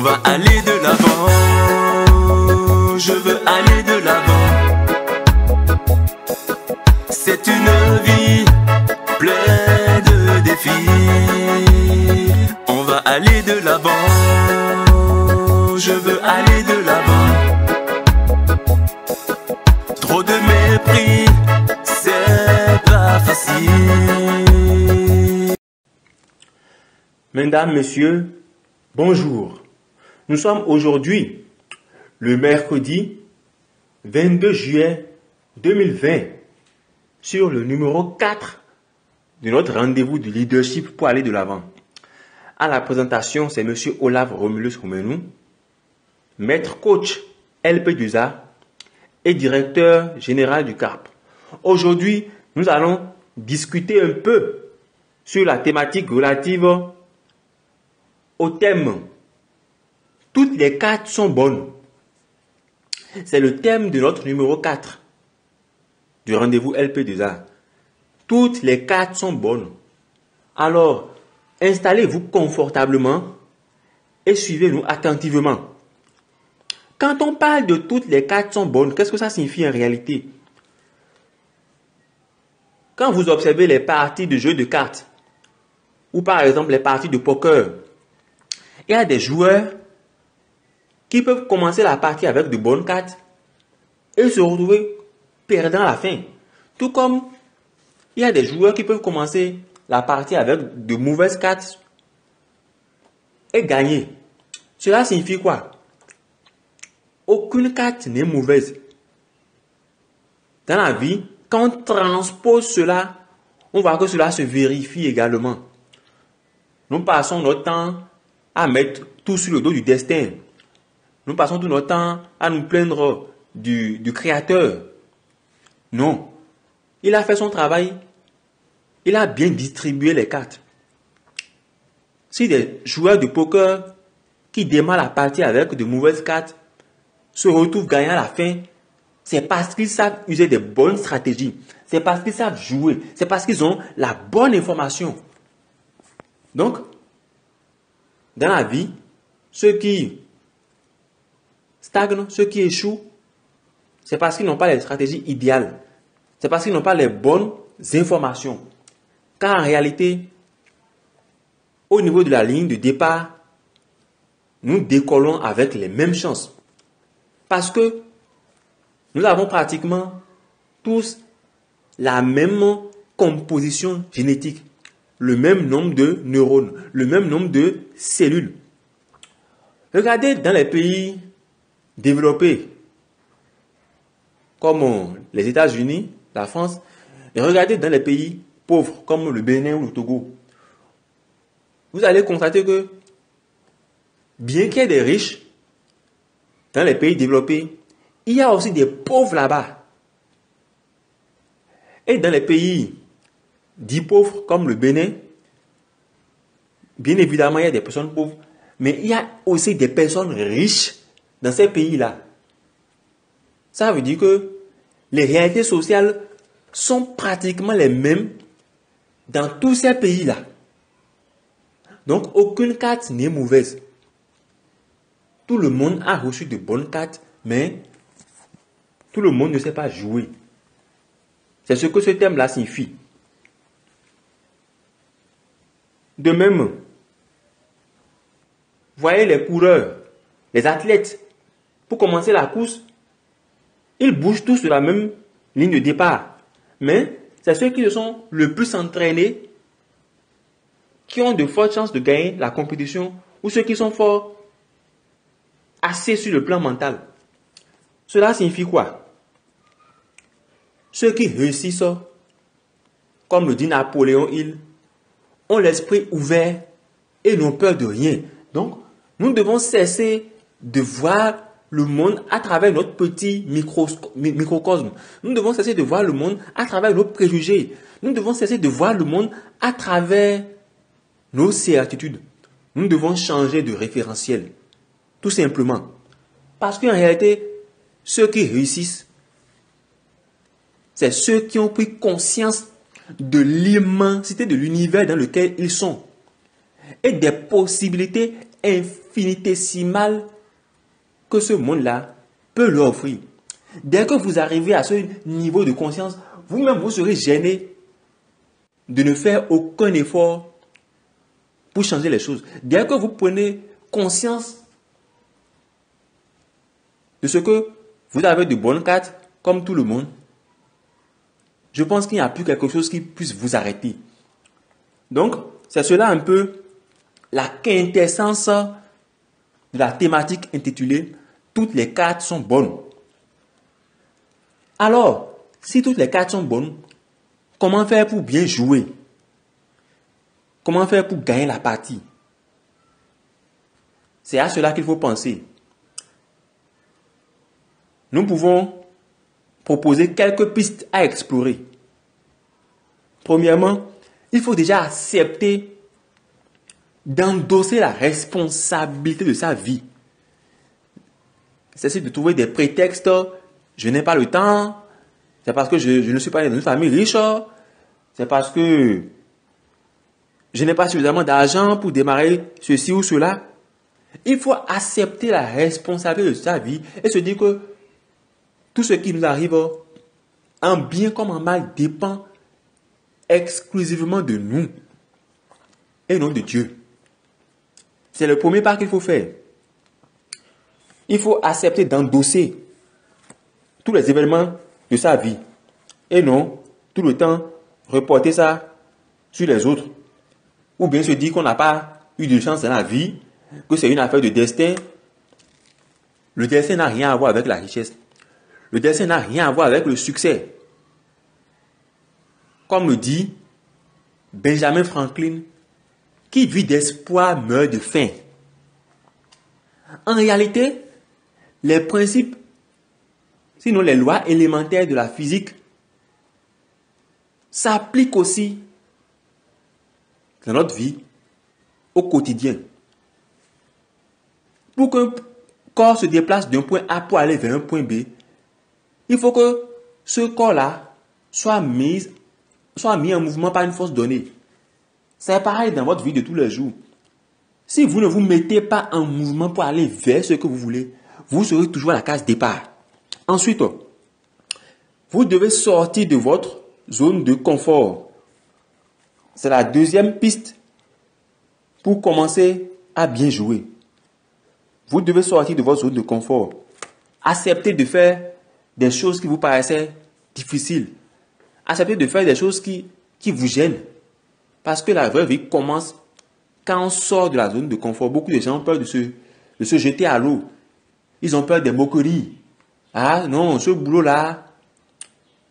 va aller de l'avant. Je veux aller de l'avant. C'est une vie pleine de défis. On va aller de l'avant. Je veux aller de l'avant. Trop de mépris, c'est pas facile. Mesdames, Messieurs, bonjour. Nous sommes aujourd'hui le mercredi 22 juillet 2020 sur le numéro 4 de notre rendez-vous du leadership pour aller de l'avant. À la présentation, c'est M. Olaf Romulus Romenou, maître coach LP2A et directeur général du CARP. Aujourd'hui, nous allons discuter un peu sur la thématique relative au thème « Toutes les cartes sont bonnes ». C'est le thème de notre numéro 4 du rendez-vous LP2A. Toutes les cartes sont bonnes. Alors, installez-vous confortablement et suivez-nous attentivement. Quand on parle de toutes les cartes sont bonnes, qu'est-ce que ça signifie en réalité? Quand vous observez les parties de jeux de cartes, ou par exemple les parties de poker, il y a des joueurs qui peuvent commencer la partie avec de bonnes cartes et se retrouver perdant à la fin. Tout comme il y a des joueurs qui peuvent commencer la partie avec de mauvaises cartes et gagner. Cela signifie quoi? Aucune carte n'est mauvaise. Dans la vie, quand on transpose cela, on voit que cela se vérifie également. Nous passons notre temps à mettre tout sur le dos du destin. Nous passons tout notre temps à nous plaindre du Créateur. Non. Il a fait son travail. Il a bien distribué les cartes. Si des joueurs de poker qui démarrent la partie avec de mauvaises cartes se retrouvent gagnants à la fin, c'est parce qu'ils savent user des bonnes stratégies. C'est parce qu'ils savent jouer. C'est parce qu'ils ont la bonne information. Donc, dans la vie, ceux qui stagnent, ceux qui échouent, c'est parce qu'ils n'ont pas les stratégies idéales. C'est parce qu'ils n'ont pas les bonnes informations. Car en réalité, au niveau de la ligne de départ, nous décollons avec les mêmes chances. Parce que nous avons pratiquement tous la même composition génétique, le même nombre de neurones, le même nombre de cellules. Regardez dans les pays développés, comme les États-Unis, la France, et regardez dans les pays pauvres, comme le Bénin ou le Togo. Vous allez constater que, bien qu'il y ait des riches dans les pays développés, il y a aussi des pauvres là-bas. Et dans les pays dits pauvres, comme le Bénin, bien évidemment, il y a des personnes pauvres, mais il y a aussi des personnes riches dans ces pays-là. Ça veut dire que les réalités sociales sont pratiquement les mêmes dans tous ces pays-là. Donc, aucune carte n'est mauvaise. Tout le monde a reçu de bonnes cartes, mais tout le monde ne sait pas jouer. C'est ce que ce thème-là signifie. De même, voyez les coureurs, les athlètes, pour commencer la course, ils bougent tous sur la même ligne de départ. Mais c'est ceux qui se sont le plus entraînés qui ont de fortes chances de gagner la compétition ou ceux qui sont forts assez sur le plan mental. Cela signifie quoi? Ceux qui réussissent, comme le dit Napoléon Hill, ont l'esprit ouvert et n'ont peur de rien. Donc, nous devons cesser de voir le monde à travers notre petit microcosme. Nous devons cesser de voir le monde à travers nos préjugés. Nous devons cesser de voir le monde à travers nos certitudes. Nous devons changer de référentiel. Tout simplement. Parce qu'en réalité, ceux qui réussissent, c'est ceux qui ont pris conscience de l'immensité de l'univers dans lequel ils sont et des possibilités infinitésimale que ce monde-là peut leur offrir. Dès que vous arrivez à ce niveau de conscience, vous-même, vous serez gêné de ne faire aucun effort pour changer les choses. Dès que vous prenez conscience de ce que vous avez de bonnes cartes, comme tout le monde, je pense qu'il n'y a plus quelque chose qui puisse vous arrêter. Donc, c'est cela un peu la quintessence de la thématique intitulée « Toutes les cartes sont bonnes ». Alors, si toutes les cartes sont bonnes, comment faire pour bien jouer? Comment faire pour gagner la partie? C'est à cela qu'il faut penser. Nous pouvons proposer quelques pistes à explorer. Premièrement, il faut déjà accepter d'endosser la responsabilité de sa vie. C'est de trouver des prétextes. Je n'ai pas le temps. C'est parce que je ne suis pas né dans une famille riche. C'est parce que je n'ai pas suffisamment d'argent pour démarrer ceci ou cela. Il faut accepter la responsabilité de sa vie et se dire que tout ce qui nous arrive, en bien comme en mal, dépend exclusivement de nous et non de Dieu. C'est le premier pas qu'il faut faire. Il faut accepter d'endosser tous les événements de sa vie et non tout le temps reporter ça sur les autres. Ou bien se dire qu'on n'a pas eu de chance dans la vie, que c'est une affaire de destin. Le destin n'a rien à voir avec la richesse. Le destin n'a rien à voir avec le succès. Comme le dit Benjamin Franklin, qui vit d'espoir meurt de faim. En réalité, les principes, sinon les lois élémentaires de la physique, s'appliquent aussi dans notre vie au quotidien. Pour qu'un corps se déplace d'un point A pour aller vers un point B, il faut que ce corps-là soit mis en mouvement par une force donnée. C'est pareil dans votre vie de tous les jours. Si vous ne vous mettez pas en mouvement pour aller vers ce que vous voulez, vous serez toujours à la case départ. Ensuite, vous devez sortir de votre zone de confort. C'est la deuxième piste pour commencer à bien jouer. Vous devez sortir de votre zone de confort. Accepter de faire des choses qui vous paraissaient difficiles. Accepter de faire des choses qui vous gênent. Parce que la vraie vie commence quand on sort de la zone de confort. Beaucoup de gens ont peur de se jeter à l'eau. Ils ont peur des moqueries. Ah non, ce boulot-là,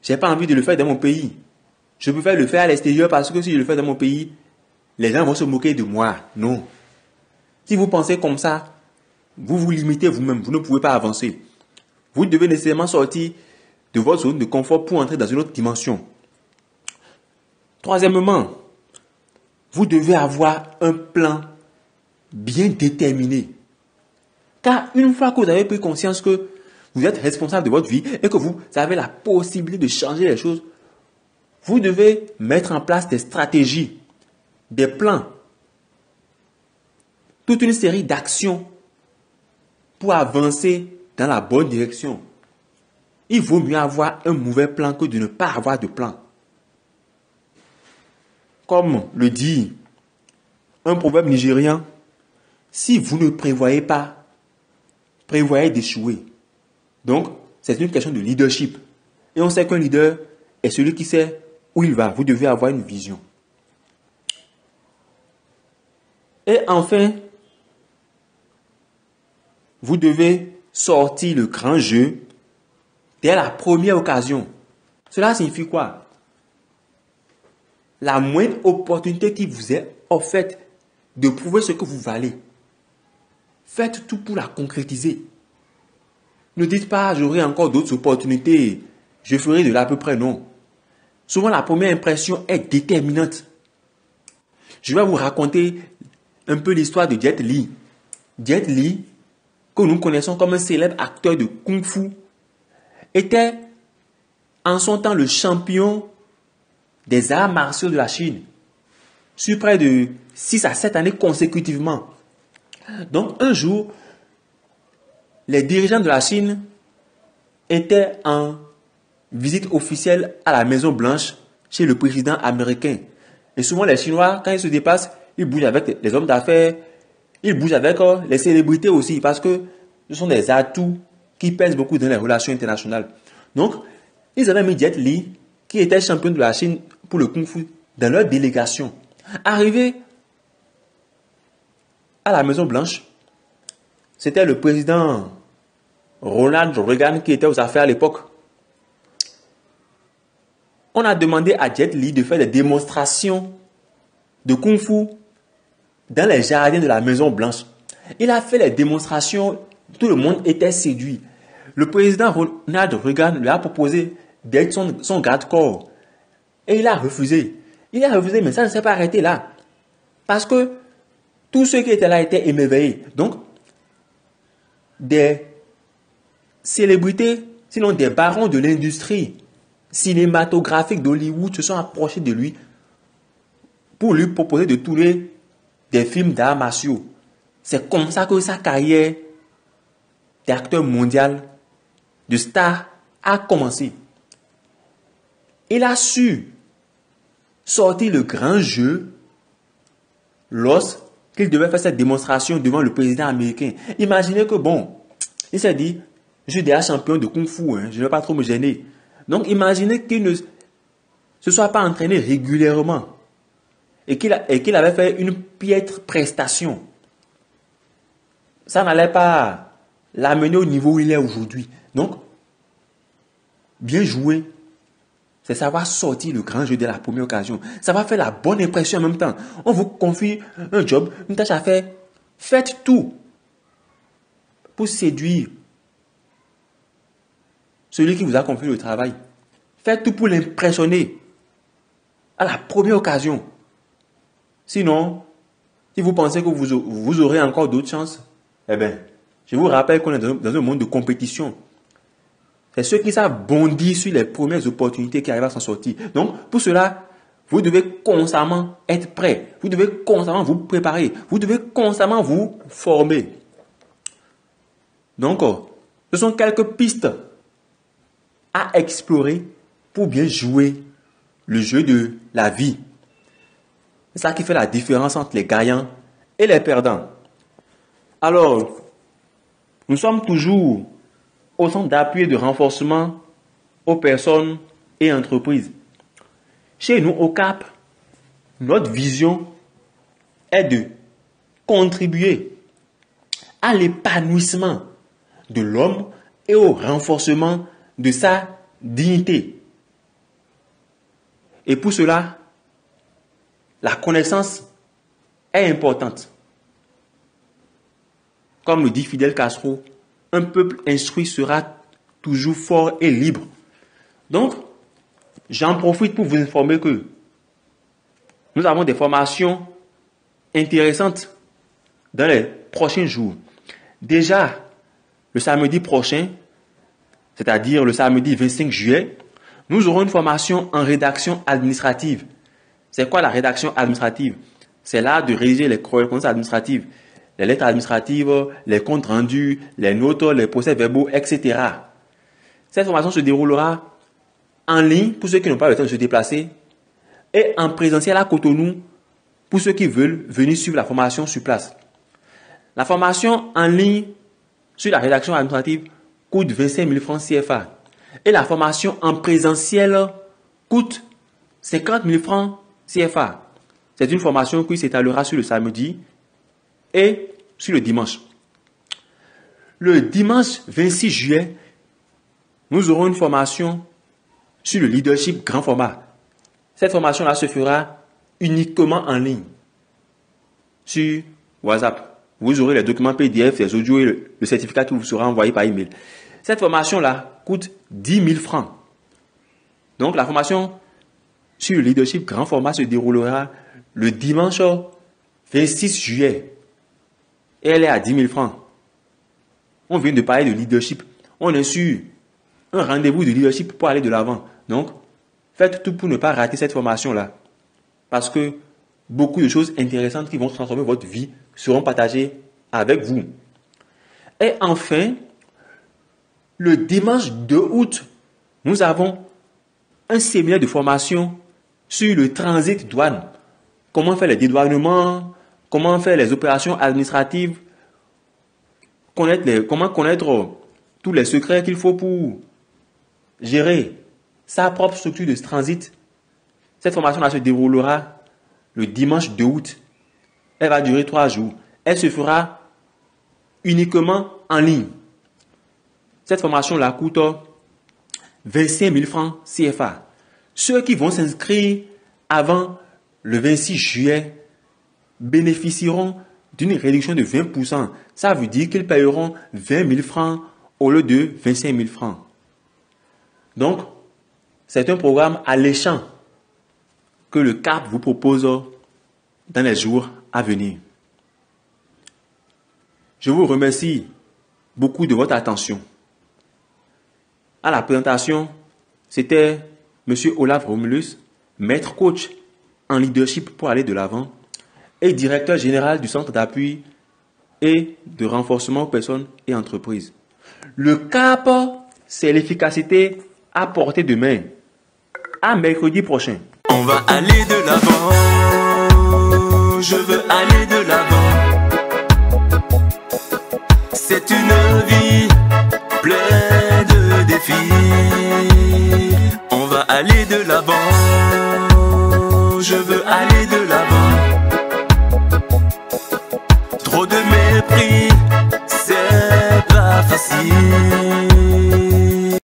j'ai pas envie de le faire dans mon pays. Je préfère le faire à l'extérieur parce que si je le fais dans mon pays, les gens vont se moquer de moi. Non. Si vous pensez comme ça, vous vous limitez vous-même. Vous ne pouvez pas avancer. Vous devez nécessairement sortir de votre zone de confort pour entrer dans une autre dimension. Troisièmement, vous devez avoir un plan bien déterminé. Car une fois que vous avez pris conscience que vous êtes responsable de votre vie et que vous avez la possibilité de changer les choses, vous devez mettre en place des stratégies, des plans, toute une série d'actions pour avancer dans la bonne direction. Il vaut mieux avoir un mauvais plan que de ne pas avoir de plan. Comme le dit un proverbe nigérian, si vous ne prévoyez pas, prévoyez d'échouer. Donc, c'est une question de leadership. Et on sait qu'un leader est celui qui sait où il va. Vous devez avoir une vision. Et enfin, vous devez sortir le grand jeu dès la première occasion. Cela signifie quoi? La moindre opportunité qui vous est offerte de prouver ce que vous valez. Faites tout pour la concrétiser. Ne dites pas, j'aurai encore d'autres opportunités, je ferai de l'à peu près, non. Souvent, la première impression est déterminante. Je vais vous raconter un peu l'histoire de Jet Li. Jet Li, que nous connaissons comme un célèbre acteur de Kung Fu, était en son temps le champion des arts martiaux de la Chine, sur près de 6 à 7 années consécutivement. Donc, un jour, les dirigeants de la Chine étaient en visite officielle à la Maison Blanche chez le président américain. Et souvent, les Chinois, quand ils se déplacent, ils bougent avec les hommes d'affaires, ils bougent avec les célébrités aussi, parce que ce sont des atouts qui pèsent beaucoup dans les relations internationales. Donc, ils avaient mis Jet Li, qui était champion de la Chine pour le Kung Fu, dans leur délégation. Arrivé à la Maison Blanche, c'était le président Ronald Reagan qui était aux affaires à l'époque. On a demandé à Jet Li de faire des démonstrations de Kung Fu dans les jardins de la Maison Blanche. Il a fait les démonstrations, tout le monde était séduit. Le président Ronald Reagan lui a proposé d'être son garde-corps. Et il a refusé. Il a refusé, mais ça ne s'est pas arrêté là. Parce que tous ceux qui étaient là étaient émerveillés. Donc, des célébrités, sinon des barons de l'industrie cinématographique d'Hollywood se sont approchés de lui pour lui proposer de tourner des films d'arts martiaux. C'est comme ça que sa carrière d'acteur mondial, de star, a commencé. Il a su sortir le grand jeu lorsqu'il devait faire cette démonstration devant le président américain. Imaginez que il s'est dit, je suis déjà champion de Kung Fu, je ne vais pas trop me gêner. Donc imaginez qu'il ne se soit pas entraîné régulièrement et qu'il avait fait une piètre prestation. Ça n'allait pas l'amener au niveau où il est aujourd'hui. Donc, bien jouer, c'est savoir sortir le grand jeu de la première occasion. Ça va faire la bonne impression en même temps. On vous confie un job, une tâche à faire. Faites tout pour séduire celui qui vous a confié le travail. Faites tout pour l'impressionner à la première occasion. Sinon, si vous pensez que vous aurez encore d'autres chances, eh bien, je vous rappelle qu'on est dans un monde de compétition. C'est ceux qui savent bondir sur les premières opportunités qui arrivent à s'en sortir. Donc, pour cela, vous devez constamment être prêt. Vous devez constamment vous préparer. Vous devez constamment vous former. Donc, ce sont quelques pistes à explorer pour bien jouer le jeu de la vie. C'est ça qui fait la différence entre les gagnants et les perdants. Alors, nous sommes toujours au centre d'appui et de renforcement aux personnes et entreprises. Chez nous, au CAP, notre vision est de contribuer à l'épanouissement de l'homme et au renforcement de sa dignité. Et pour cela, la connaissance est importante. Comme le dit Fidel Castro, un peuple instruit sera toujours fort et libre. Donc, j'en profite pour vous informer que nous avons des formations intéressantes dans les prochains jours. Déjà, le samedi prochain, c'est-à-dire le samedi 25 juillet, nous aurons une formation en rédaction administrative. C'est quoi la rédaction administrative? C'est l'art de rédiger les correspondances administratives, les lettres administratives, les comptes rendus, les notes, les procès-verbaux, etc. Cette formation se déroulera en ligne pour ceux qui n'ont pas le temps de se déplacer et en présentiel à Cotonou pour ceux qui veulent venir suivre la formation sur place. La formation en ligne sur la rédaction administrative coûte 25 000 francs CFA et la formation en présentiel coûte 50 000 francs CFA. C'est une formation qui s'étalera sur le samedi et sur le dimanche. Le dimanche 26 juillet, nous aurons une formation sur le leadership grand format. Cette formation-là se fera uniquement en ligne sur WhatsApp. Vous aurez les documents PDF, les audios et le certificat qui vous sera envoyé par email. Cette formation-là coûte 10 000 francs. Donc la formation sur le leadership grand format se déroulera le dimanche 26 juillet. Et elle est à 10 000 francs. On vient de parler de leadership. On est sur un rendez-vous de leadership pour aller de l'avant. Donc, faites tout pour ne pas rater cette formation-là. Parce que beaucoup de choses intéressantes qui vont transformer votre vie seront partagées avec vous. Et enfin, le dimanche 2 août, nous avons un séminaire de formation sur le transit douane. Comment faire les dédouanements, comment faire les opérations administratives, comment connaître tous les secrets qu'il faut pour gérer sa propre structure de transit. Cette formation-là se déroulera le dimanche 2 août. Elle va durer 3 jours. Elle se fera uniquement en ligne. Cette formation-là coûte 25 000 francs CFA. Ceux qui vont s'inscrire avant le 26 juillet bénéficieront d'une réduction de 20%. Ça veut dire qu'ils paieront 20 000 francs au lieu de 25 000 francs. Donc, c'est un programme alléchant que le CAP vous propose dans les jours à venir. Je vous remercie beaucoup de votre attention. À la présentation, c'était M. Olaf Romulus, maître coach en leadership pour aller de l'avant et directeur général du centre d'appui et de renforcement aux personnes et entreprises. Le CAP, c'est l'efficacité à portée de main. À mercredi prochain. On va aller de l'avant. Je veux aller de l'avant. C'est une vie pleine de défis. On va aller de l'avant. Je veux aller de l'avant. Trop de mépris, c'est pas facile.